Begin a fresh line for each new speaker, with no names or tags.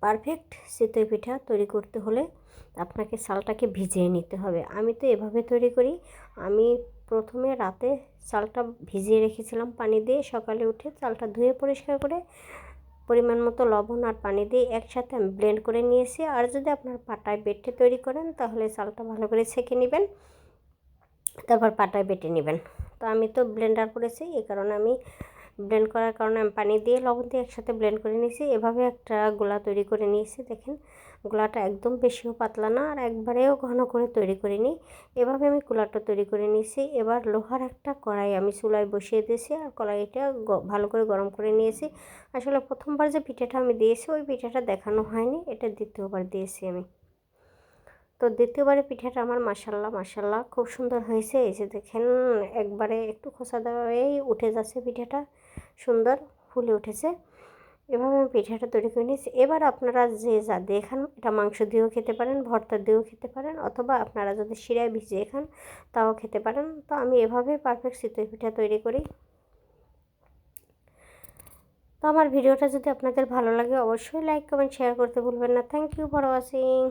Perfect চিতই পিঠা তৈরি করতে হলে আপনাকে চালটাকে ভিজিয়ে নিতে হবে। আমি তো এভাবে তৈরি করি। আমি প্রথমে রাতে চালটা ভিজিয়ে রেখেছিলাম পানি দিয়ে, সকালে উঠে চালটা ধুয়ে পরিষ্কার করে পরিমাণ মতো লবণ আর পানি দিয়ে একসাথে আমি ব্লেন্ড করে নিয়েছি। আর যদি আপনার পাটায় বেটে তৈরি করেন তাহলে চালটা ভালো করে ছেঁকে নেবেন, তারপর পাটায় বেটে নেবেন। তো আমি তো ব্লেন্ডার করেছি, এই কারণে আমি ব্লেন্ড করার কারণে আমি পানি দিয়ে লবণ দিয়ে একসাথে ব্লেন্ড করে নিয়েছি। এভাবে একটা গোলা তৈরি করে নিয়েছি। দেখেন গোলাটা একদম বেশিও পাতলা না আর একবারেও ঘন করে তৈরি করিনি। এভাবে আমি গোলাটা তৈরি করে নিয়েছি। এবার লোহার একটা কড়াই আমি চুলায় বসিয়ে দিয়েছি আর কড়াইটা ভালো করে গরম করে নিয়েছি। আসলে প্রথমবার যে পিঠাটা আমি দিয়েছি ওই পিঠাটা দেখানো হয়নি, এটা দ্বিতীয়বার দিয়েছি আমি। তো দ্বিতীয়বারে পিঠাটা আমার মাশাল্লাহ মাশাল্লাহ খুব সুন্দর হয়েছে। এই যে দেখেন একবারে একটু খোসা দেওয়াই উঠে যাচ্ছে, পিঠাটা সুন্দর ফুলে উঠেছে। এভাবে আমি পিঠাটা তৈরি করে নিয়েছি। এবার আপনারা যে যা দিয়ে খান, এটা মাংস দিয়েও খেতে পারেন, ভর্তা দিয়েও খেতে পারেন, অথবা আপনারা যদি শিরায় ভিজিয়ে খান তাও খেতে পারেন। তো আমি এভাবে পারফেক্ট চিতই পিঠা তৈরি করি। তো আমার ভিডিওটা যদি আপনাদের ভালো লাগে অবশ্যই লাইক কমেন্ট শেয়ার করতে ভুলবেন না। Thank you for watching.